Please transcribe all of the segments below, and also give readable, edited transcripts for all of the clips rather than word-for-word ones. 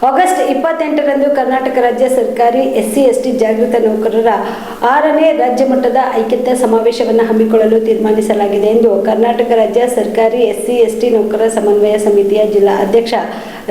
August 28ರಂದು Karnataka ರಾಜ್ಯ ಸರ್ಕಾರಿ ಎಸ್ಸಿ/ಎಸ್ಟಿ ಜಾಗೃತ ನೌಕರರ 6ನೇ ರಾಜ್ಯ ಮಟ್ಟದ ಐಕ್ಯತಾ ಸಮಾವೇಶವನ್ನು ಹಮ್ಮಿಕೊಳ್ಳಲು ತೀರ್ಮಾನಿಸಲಾಗಿದೆ ಎಂದು ಕರ್ನಾಟಕ ರಾಜ್ಯ ಸರ್ಕಾರಿ ಎಸ್ಸಿ/ಎಸ್ಟಿ ನೌಕರರ ಸಮನ್ವಯ ಸಮಿತಿಯ ಜಿಲ್ಲಾ ಅಧ್ಯಕ್ಷ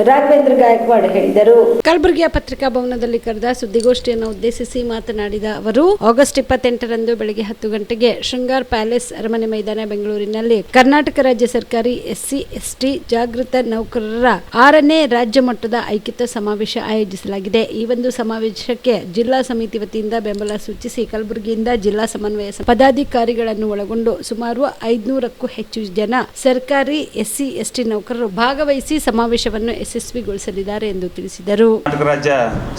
ರಾಘವೇಂದ್ರ ಗಾಯಕ್ವಾಡ್ ಹೇಳಿದರು. ಕಲಬುರಗಿಯ ಪತ್ರಿಕಾ ಭವನದಲ್ಲಿ ಕರೆದ ಸುದ್ದಿಗೋಷ್ಠಿಯನ್ನು ಉದ್ದೇಶಿಸಿ ಮಾತನಾಡಿದ ಅವರು, ಆಗಸ್ಟ್ 28ರಂದು ಬೆಳಗ್ಗೆ 10 ಗಂಟೆಗೆ ಶೃಂಗಾರ್ ಪ್ಯಾಲೇಸ್ ಅರಮನೆ ಮೈದಾನ ಬೆಂಗಳೂರಿನಲ್ಲಿ ಕರ್ನಾಟಕ ರಾಜ್ಯ ಸರ್ಕಾರಿ ಎಸ್ಸಿ/ಎಸ್ಟಿ ಜಾಗೃತ ನೌಕರರ 6ನೇ ರಾಜ್ಯ ಮಟ್ಟದ ಐಕ್ಯತಾ ಸಮಾವೇಶ ಆಯೋಜಿಸಲಾಗಿದೆ. ಈ ಒಂದು ಸಮಾವೇಶಕ್ಕೆ ಜಿಲ್ಲಾ ಸಮಿತಿ ವತಿಯಿಂದ ಬೆಂಬಲ ಸೂಚಿಸಿ ಕಲಬುರಗಿಯಿಂದ ಜಿಲ್ಲಾ ಸಮನ್ವಯ ಪದಾಧಿಕಾರಿಗಳನ್ನು ಒಳಗೊಂಡು ಸುಮಾರು 500ಕ್ಕೂ ಹೆಚ್ಚು ಜನ ಸರ್ಕಾರಿ ಎಸ್ಸಿ/ಎಸ್ಟಿ ನೌಕರರು ಭಾಗವಹಿಸಿ ಸಮಾವೇಶವನ್ನು ಯಶಸ್ವಿಗೊಳಿಸಲಿದ್ದಾರೆ ಎಂದು ತಿಳಿಸಿದರು. ಕರ್ನಾಟಕ ರಾಜ್ಯ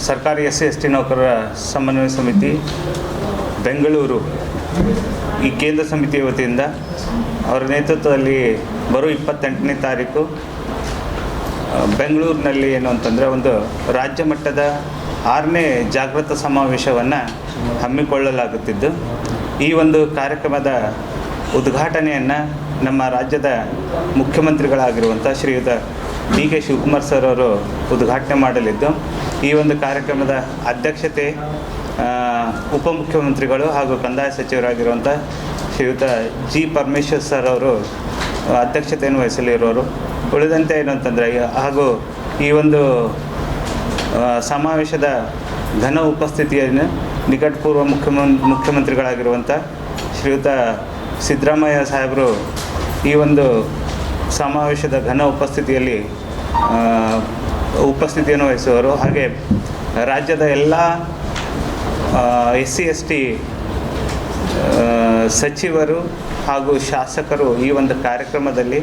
ಸರ್ಕಾರಿ ಎಸ್ಸಿ/ಎಸ್ಟಿ ನೌಕರರ ಸಮನ್ವಯ ಸಮಿತಿ ಬೆಂಗಳೂರು ಈ ಕೇಂದ್ರ ಸಮಿತಿಯ ವತಿಯಿಂದ ಅವರ ನೇತೃತ್ವದಲ್ಲಿ ಬರೋ 28ನೇ ತಾರೀಕು ಬೆಂಗಳೂರಿನಲ್ಲಿ ಏನು ಅಂತಂದರೆ ಒಂದು ರಾಜ್ಯ ಮಟ್ಟದ 6ನೇ ಜಾಗೃತ ಸಮಾವೇಶವನ್ನು ಹಮ್ಮಿಕೊಳ್ಳಲಾಗುತ್ತಿದ್ದು, ಈ ಒಂದು ಕಾರ್ಯಕ್ರಮದ ಉದ್ಘಾಟನೆಯನ್ನು ನಮ್ಮ ರಾಜ್ಯದ ಮುಖ್ಯಮಂತ್ರಿಗಳಾಗಿರುವಂಥ ಶ್ರೀಯುತ ಡಿ.ಕೆ. ಶಿವಕುಮಾರ್ ಸರ್ ಅವರು ಉದ್ಘಾಟನೆ ಮಾಡಲಿದ್ದು, ಈ ಒಂದು ಕಾರ್ಯಕ್ರಮದ ಅಧ್ಯಕ್ಷತೆ ಉಪಮುಖ್ಯಮಂತ್ರಿಗಳು ಹಾಗೂ ಕಂದಾಯ ಸಚಿವರಾಗಿರುವಂಥ ಶ್ರೀಯುತ ಜಿ. ಪರಮೇಶ್ವರ್ ಸರ್ ಅವರು ಅಧ್ಯಕ್ಷತೆಯನ್ನು ವಹಿಸಲಿರುವರು. ಉಳಿದಂತೆ ಏನು ಅಂತಂದರೆ ಹಾಗೂ ಈ ಒಂದು ಸಮಾವೇಶದ ಘನ ಉಪಸ್ಥಿತಿಯನ್ನು ನಿಕಟಪೂರ್ವ ಮುಖ್ಯಮಂತ್ರಿಗಳಾಗಿರುವಂಥ ಶ್ರೀಯುತ ಸಿದ್ದರಾಮಯ್ಯ ಸಾಹೇಬರು ಈ ಒಂದು ಸಮಾವೇಶದ ಘನ ಉಪಸ್ಥಿತಿಯನ್ನು ವಹಿಸುವರು. ಹಾಗೆ ರಾಜ್ಯದ ಎಲ್ಲ ಎಸ್ಸಿ/ಎಸ್ಟಿ ಸಚಿವರು ಹಾಗೂ ಶಾಸಕರು ಈ ಒಂದು ಕಾರ್ಯಕ್ರಮದಲ್ಲಿ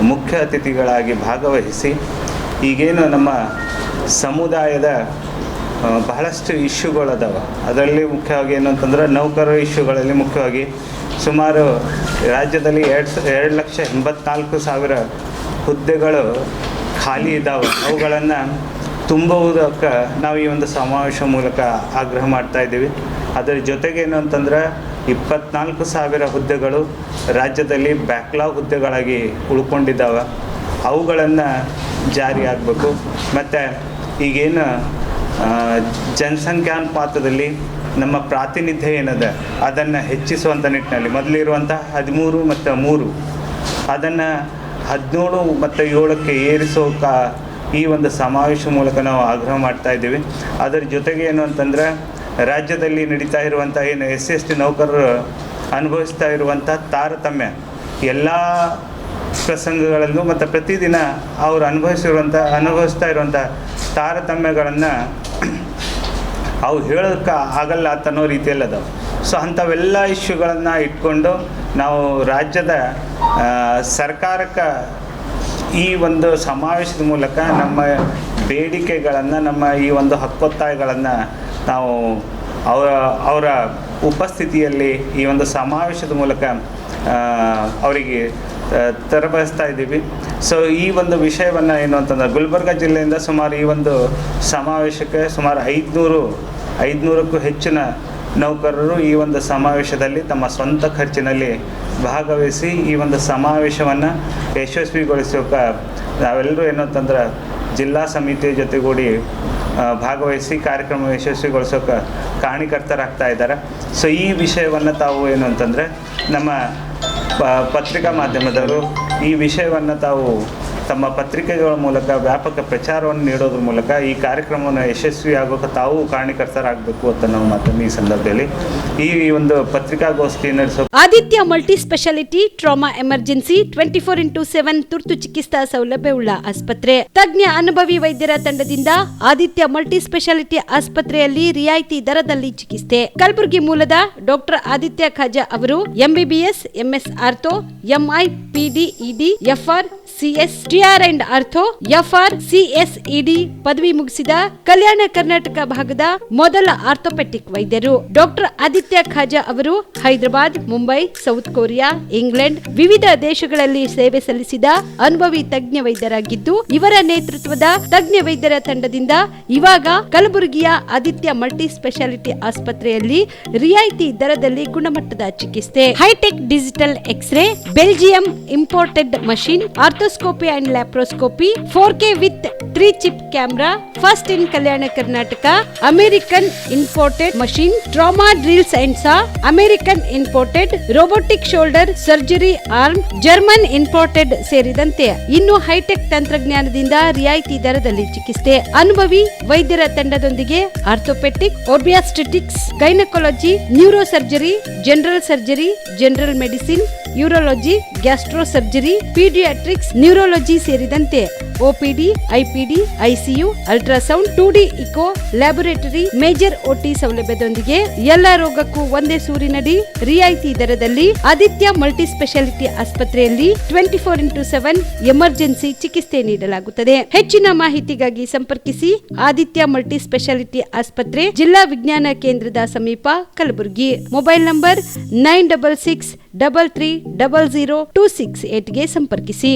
ಮುಖ್ಯ ಅತಿಥಿಗಳಾಗಿ ಭಾಗವಹಿಸಿ ಈಗೇನು ನಮ್ಮ ಸಮುದಾಯದ ಬಹಳಷ್ಟು ಇಶ್ಯೂಗಳದಾವೆ, ಅದರಲ್ಲಿ ಮುಖ್ಯವಾಗಿ ಏನು ಅಂತಂದ್ರೆ ನೌಕರರ ಇಶ್ಯೂಗಳಲ್ಲಿ ಮುಖ್ಯವಾಗಿ ಸುಮಾರು ರಾಜ್ಯದಲ್ಲಿ 2,84,000 ಹುದ್ದೆಗಳು ಖಾಲಿ ಇದ್ದಾವೆ. ಅವುಗಳನ್ನು ತುಂಬುವುದಕ್ಕೆ ನಾವು ಈ ಒಂದು ಸಮಾವೇಶ ಮೂಲಕ ಆಗ್ರಹ ಮಾಡ್ತಾಯಿದ್ದೀವಿ. ಅದರ ಜೊತೆಗೆ ಏನು ಅಂತಂದ್ರೆ 24,000 ಹುದ್ದೆಗಳು ರಾಜ್ಯದಲ್ಲಿ ಬ್ಯಾಕ್ಲಾಗ್ ಹುದ್ದೆಗಳಾಗಿ ಉಳ್ಕೊಂಡಿದ್ದಾವೆ. ಅವುಗಳನ್ನು ಜಾರಿ ಆಗಬೇಕು. ಮತ್ತು ಈಗೇನು ಜನಸಂಖ್ಯಾನುಪಾತದಲ್ಲಿ ನಮ್ಮ ಪ್ರಾತಿನಿಧ್ಯ ಏನಿದೆ ಅದನ್ನು ಹೆಚ್ಚಿಸುವಂಥ ನಿಟ್ಟಿನಲ್ಲಿ ಮೊದಲಿರುವಂಥ 13 ಮತ್ತು 3 ಅದನ್ನು 17 ಮತ್ತು 7ಕ್ಕೆ ಏರಿಸೋಕೆ ಈ ಒಂದು ಸಮಾವೇಶ ಮೂಲಕ ನಾವು ಆಗ್ರಹ ಮಾಡ್ತಾಯಿದ್ದೀವಿ. ಅದರ ಜೊತೆಗೆ ಏನು ಅಂತಂದರೆ ರಾಜ್ಯದಲ್ಲಿ ನಡೀತಾ ಇರುವಂಥ ಏನು ಎಸ್ಸಿ/ಎಸ್ಟಿ ನೌಕರರು ಅನುಭವಿಸ್ತಾ ಇರುವಂಥ ತಾರತಮ್ಯ ಎಲ್ಲ ಪ್ರಸಂಗಗಳಲ್ಲೂ ಮತ್ತು ಪ್ರತಿದಿನ ಅವರು ಅನುಭವಿಸ್ತಾ ಇರುವಂಥ ತಾರತಮ್ಯಗಳನ್ನು ಅವು ಹೇಳೋಕ್ಕೆ ಆಗಲ್ಲ ಅನ್ನೋ ರೀತಿಯಲ್ಲಿ ಅದಾವೆ. ಸೊ ಅಂಥವೆಲ್ಲ ಇಶ್ಯೂಗಳನ್ನು ಇಟ್ಕೊಂಡು ನಾವು ರಾಜ್ಯದ ಸರ್ಕಾರಕ್ಕೆ ಈ ಒಂದು ಸಮಾವೇಶದ ಮೂಲಕ ನಮ್ಮ ಬೇಡಿಕೆಗಳನ್ನು, ನಮ್ಮ ಈ ಒಂದು ಹಕ್ಕೊತ್ತಾಯಗಳನ್ನು ನಾವು ಅವರ ಉಪಸ್ಥಿತಿಯಲ್ಲಿ ಈ ಒಂದು ಸಮಾವೇಶದ ಮೂಲಕ ಅವರಿಗೆ ತರಬಯಸ್ತಾ ಇದ್ದೀವಿ. ಸೊ ಈ ಒಂದು ವಿಷಯವನ್ನು ಏನು ಅಂತಂದ್ರೆ ಗುಲ್ಬರ್ಗ ಜಿಲ್ಲೆಯಿಂದ ಸುಮಾರು ಈ ಒಂದು ಸಮಾವೇಶಕ್ಕೆ ಸುಮಾರು 500ಕ್ಕೂ ಹೆಚ್ಚಿನ ನೌಕರರು ಈ ಒಂದು ಸಮಾವೇಶದಲ್ಲಿ ತಮ್ಮ ಸ್ವಂತ ಖರ್ಚಿನಲ್ಲಿ ಭಾಗವಹಿಸಿ ಈ ಒಂದು ಸಮಾವೇಶವನ್ನು ಯಶಸ್ವಿಗೊಳಿಸೋಕೆ ನಾವೆಲ್ಲರೂ ಏನು ಅಂತಂದ್ರೆ ಜಿಲ್ಲಾ ಸಮಿತಿಯ ಜೊತೆಗೂಡಿ ಭಾಗವಹಿಸಿ ಕಾರ್ಯಕ್ರಮ ಯಶಸ್ವಿಗೊಳಿಸೋಕೆ ಕಾರಣೀಕರ್ತರಾಗ್ತಾ ಇದ್ದಾರೆ. ಸೊ ಈ ವಿಷಯವನ್ನು ತಾವು ಏನು ಅಂತಂದರೆ ನಮ್ಮ ಪತ್ರಿಕಾ ಮಾಧ್ಯಮದವರು ಈ ವಿಷಯವನ್ನು ತಾವು ತಮ್ಮ ಪತ್ರಿಕೆಗಳ ಮೂಲಕ ವ್ಯಾಪಕ ಪ್ರಚಾರವನ್ನು ನೀಡೋದ್ರ ಮೂಲಕ ಈ ಕಾರ್ಯಕ್ರಮವನ್ನು ಯಶಸ್ವಿಯಾಗೋಕೆ ತಾವು ಕಾರಣೀಕರ್ತರಾಗಬೇಕು ಅಂತ ನಾವು ಮಾತನ್ನು ಈ ಸಂದರ್ಭದಲ್ಲಿ ಈ ಒಂದು ಪತ್ರಿಕಾಗೋಷ್ಠಿ ನಡೆಸೋ Aditya multi speciality trauma emergency 24x7 ತುರ್ತು ಚಿಕಿತ್ಸಾ ಸೌಲಭ್ಯವುಳ್ಳ ಆಸ್ಪತ್ರೆ. ತಜ್ಞ ಅನುಭವಿ ವೈದ್ಯರ ತಂಡದಿಂದ ಆದಿತ್ಯ ಮಲ್ಟಿ ಸ್ಪೆಷಾಲಿಟಿ ಆಸ್ಪತ್ರೆಯಲ್ಲಿ ರಿಯಾಯಿತಿ ದರದಲ್ಲಿ ಚಿಕಿತ್ಸೆ. ಕಲಬುರಗಿ ಮೂಲದ ಡಾಕ್ಟರ್ ಆದಿತ್ಯ ಖಾಜಾ ಅವರು MBBS, MS ortho, MI, PD, ED, FR, CS, TR and ortho, FR, CS, ED ಪದವಿ ಮುಗಿಸಿದ ಕಲ್ಯಾಣ ಕರ್ನಾಟಕ ಭಾಗದ ಮೊದಲ ಆರ್ಥೋಪೆಟಿಕ್ ವೈದ್ಯರು. ಡಾಕ್ಟರ್ ಆದಿತ್ಯ ಖಾಜಾ ಅವರು Hyderabad, Mumbai, south Korea, England ವಿವಿಧ ದೇಶಗಳಲ್ಲಿ ಸೇವೆ ಸಲ್ಲಿಸಿದ ಅನುಭವಿ ತಜ್ಞ ವೈದ್ಯರಾಗಿದ್ದು, ಇವರ ನೇತೃತ್ವದ ತಜ್ಞ ವೈದ್ಯರ ತಂಡದಿಂದ ಇವಾಗ ಕಲಬುರಗಿಯ ಆದಿತ್ಯ ಮಲ್ಟಿ ಸ್ಪೆಷಾಲಿಟಿ ಆಸ್ಪತ್ರೆಯಲ್ಲಿ ರಿಯಾಯಿತಿ ದರದಲ್ಲಿ ಗುಣಮಟ್ಟದ ಚಿಕಿತ್ಸೆ, high tech digital x ray, Belgium imported machine, arthroscopy and laparoscopy, 4K with 3 chip camera, first in Kalyana Karnataka, American imported machine, trauma drills and saw, American imported robotic shoulder surgery arm, German imported ಸೇರಿದಂತೆ ಇನ್ನು high tech ತಂತ್ರಜ್ಞಾನದಿಂದ ರಿಯಾಯಿತಿ ದರದಲ್ಲಿ ಚಿಕಿತ್ಸೆ. ಅನುಭವಿ ವೈದ್ಯರ ತಂಡದೊಂದಿಗೆ orthopaedic, obstetrics, gynaecology, neuro surgery, general surgery, general medicine, urology, gastro surgery, paediatrics, neurology ಸೇರಿದಂತೆ OPD, IPD, ICU, ultrasound, 2D echo, laboratory, major OT ಸೌಲಭ್ಯದೊಂದಿಗೆ ಎಲ್ಲಾ ರೋಗಕ್ಕೂ ಒಂದೇ ಸೂರಿನಡಿ ರಿಯಾಯಿತಿ ದರದಲ್ಲಿ ಆದಿತ್ಯ ಮಲ್ಟಿ ಸ್ಪೆಷಾಲಿಟಿ ಆಸ್ಪತ್ರೆಯಲ್ಲಿ 24x7 ಎಮರ್ಜೆನ್ಸಿ ಚಿಕಿತ್ಸೆ ನೀಡಲಾಗುತ್ತದೆ. ಹೆಚ್ಚಿನ ಮಾಹಿತಿಗಾಗಿ ಸಂಪರ್ಕಿಸಿ ಆದಿತ್ಯ ಮಲ್ಟಿ ಸ್ಪೆಷಾಲಿಟಿ ಆಸ್ಪತ್ರೆ, ಜಿಲ್ಲಾ ವಿಜ್ಞಾನ ಕೇಂದ್ರದ ಸಮೀಪ, ಕಲಬುರಗಿ. ಮೊಬೈಲ್ ನಂಬರ್ 9663300268 ಗೆ ಸಂಪರ್ಕಿಸಿ.